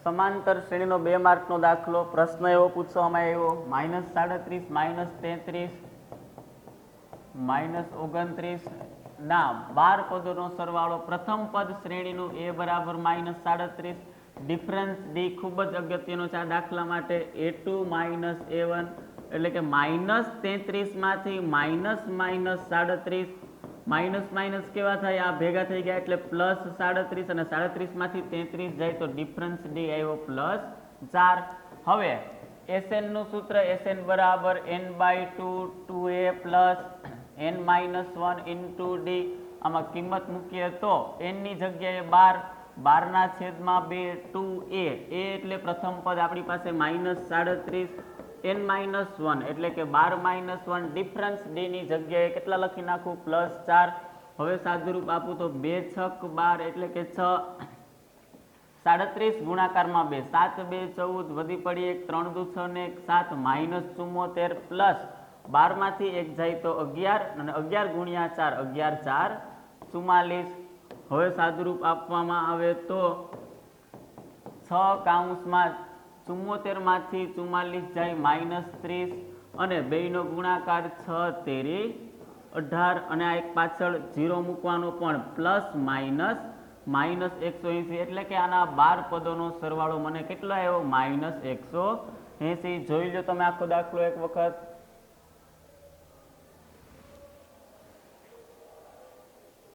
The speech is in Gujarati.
સમાંતર શ્રેણીનો 2 માર્કનો દાખલો પ્રશ્ન એવો પૂછવામાં આવ્યો -37 -33 -29 ના 12 પદોનો સરવાળો પ્રથમ પદ શ્રેણીનું a બરાબર -37 ડિફરન્સ d ખૂબ જ અગત્યનો છે આ દાખલા માટે a2 - a1 એટલે કે -33 માંથી -37 માઇનસ માઇનસ કેવા થાય આ ભેગા થઈ ગયા એટલે +37 અને 37 માંથી 33 જાય તો ડિફરન્સ d આવ્યો +4 હવે SN નું સૂત્ર SN બરાબર n/2 2a plus n - 1 into d આમાં કિંમત મૂકીએ તો n ની જગ્યાએ 12 ના છેદમાં 2 2a એટલે પ્રથમ પદ આપણી પાસે -37 n - 1 એટલે કે 12 - 1 ડિફરન્સ d ની જગ્યાએ કેટલા લખી નાખું +4 હવે સાદુરૂપ આપું તો 2 × 6 = 12 એટલે કે 6 37 ગુણાકારમાં 2 7 2 14 વધી પડી 1 3 દુ 6 ને 1 7 -74 પ્લસ 12 માંથી 1 જાય તો 11 અને 11 ગુણ્યા 4 11 4 44 હવે સાદુરૂપ આપવામાં આવે તો 6 કૌંસમાં 74 માંથી 44 જાય -30 અને બેયનો ગુણાકાર 6 તેરી 18 અને આ એક પાછળ 0 મૂકવાનો પણ પ્લસ માઇનસ -180 એટલે કે આના 12 પદોનો સરવાળો મને કેટલો આવ્યો -180 જોઈ લો તમે આખો દાખલો એક વખત